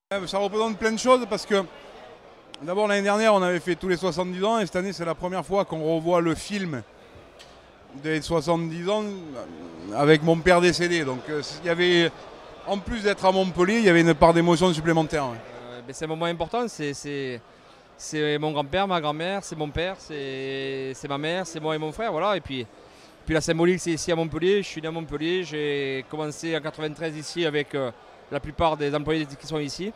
Ça représente plein de choses parce que d'abord l'année dernière on avait fait tous les 70 ans et cette année c'est la première fois qu'on revoit le film des 70 ans avec mon père décédé. Donc il y avait, en plus d'être à Montpellier, il y avait une part d'émotion supplémentaire. C'est un moment important, c'est mon grand-père, ma grand-mère, c'est mon père, c'est ma mère, c'est moi et mon frère. Voilà. Et puis la symbolique c'est ici à Montpellier, je suis né à Montpellier, j'ai commencé en 93 ici avec la plupart des employés qui sont ici,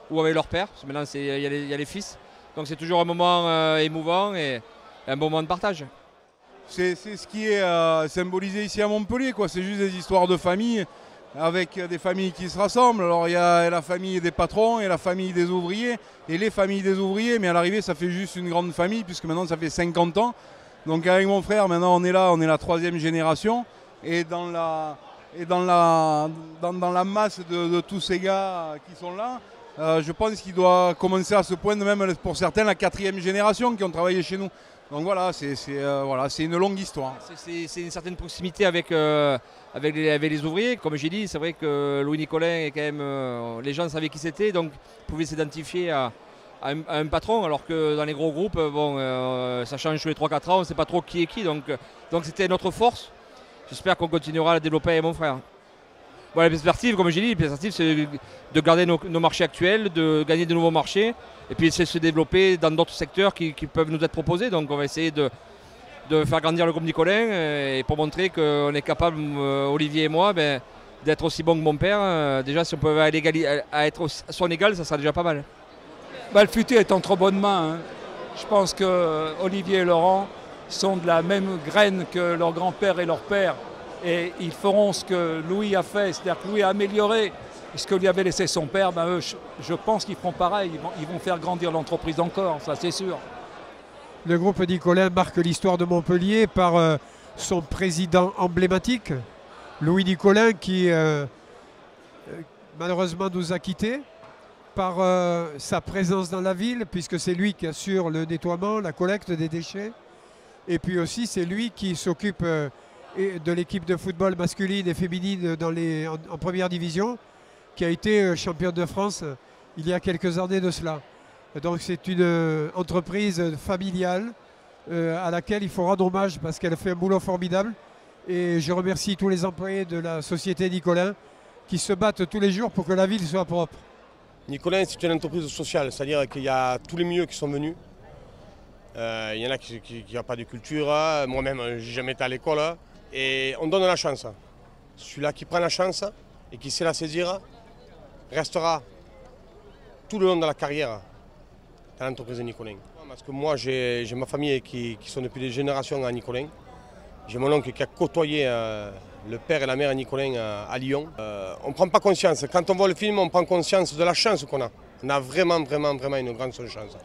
ou avec leur père, parce que maintenant il y a les fils. Donc c'est toujours un moment émouvant et un bon moment de partage. C'est ce qui est symbolisé ici à Montpellier, quoi. C'est juste des histoires de famille, avec des familles qui se rassemblent. Alors il y a la famille des patrons et la famille des ouvriers, et les familles des ouvriers, mais à l'arrivée ça fait juste une grande famille, puisque maintenant ça fait 50 ans. Donc avec mon frère, maintenant on est là, on est la 3e génération, et dans la masse de tous ces gars qui sont là, je pense qu'il doit commencer à se poindre même pour certains la 4e génération qui ont travaillé chez nous. Donc voilà, c'est une longue histoire. C'est une certaine proximité avec les ouvriers. Comme j'ai dit, c'est vrai que Louis Nicolin est quand même. Les gens savaient qui c'était, donc ils pouvaient s'identifier à un patron, alors que dans les gros groupes, ça change tous les 3-4 ans, on ne sait pas trop qui est qui. Donc c'était notre force. J'espère qu'on continuera à la développer avec mon frère. Bon, la perspective, comme j'ai dit, c'est de garder nos marchés actuels, de gagner de nouveaux marchés, et puis essayer de se développer dans d'autres secteurs qui peuvent nous être proposés. Donc on va essayer de faire grandir le groupe Nicolin, et pour montrer qu'on est capable, Olivier et moi, d'être aussi bon que mon père. Déjà, si on peut être à son égal, ça sera déjà pas mal. Le futur est en trop bonnes mains. Je pense que Olivier et Laurent sont de la même graine que leur grand-père et leur père. Et ils feront ce que Louis a fait, c'est-à-dire que Louis a amélioré ce que lui avait laissé son père. Eux, je pense qu'ils feront pareil, ils vont faire grandir l'entreprise encore, ça c'est sûr. Le groupe Nicolin marque l'histoire de Montpellier par son président emblématique, Louis Nicolin, qui malheureusement nous a quittés, par sa présence dans la ville, puisque c'est lui qui assure le nettoiement, la collecte des déchets. Et puis aussi c'est lui qui s'occupe de l'équipe de football masculine et féminine en première division, qui a été championne de France il y a quelques années de cela. Donc c'est une entreprise familiale à laquelle il faut rendre hommage parce qu'elle fait un boulot formidable. Et je remercie tous les employés de la société Nicolin qui se battent tous les jours pour que la ville soit propre. Nicolin, c'est une entreprise sociale, c'est-à-dire qu'il y a tous les milieux qui sont venus. Il y en a qui n'ont pas de culture, moi-même je n'ai jamais été à l'école. Et on donne la chance. Celui-là qui prend la chance et qui sait la saisir restera tout le long de la carrière dans l'entreprise de Nicolin. Parce que moi j'ai ma famille qui sont depuis des générations à Nicolin. J'ai mon oncle qui a côtoyé le père et la mère à Nicolin à Lyon. On ne prend pas conscience. Quand on voit le film, on prend conscience de la chance qu'on a. On a vraiment une grande chance.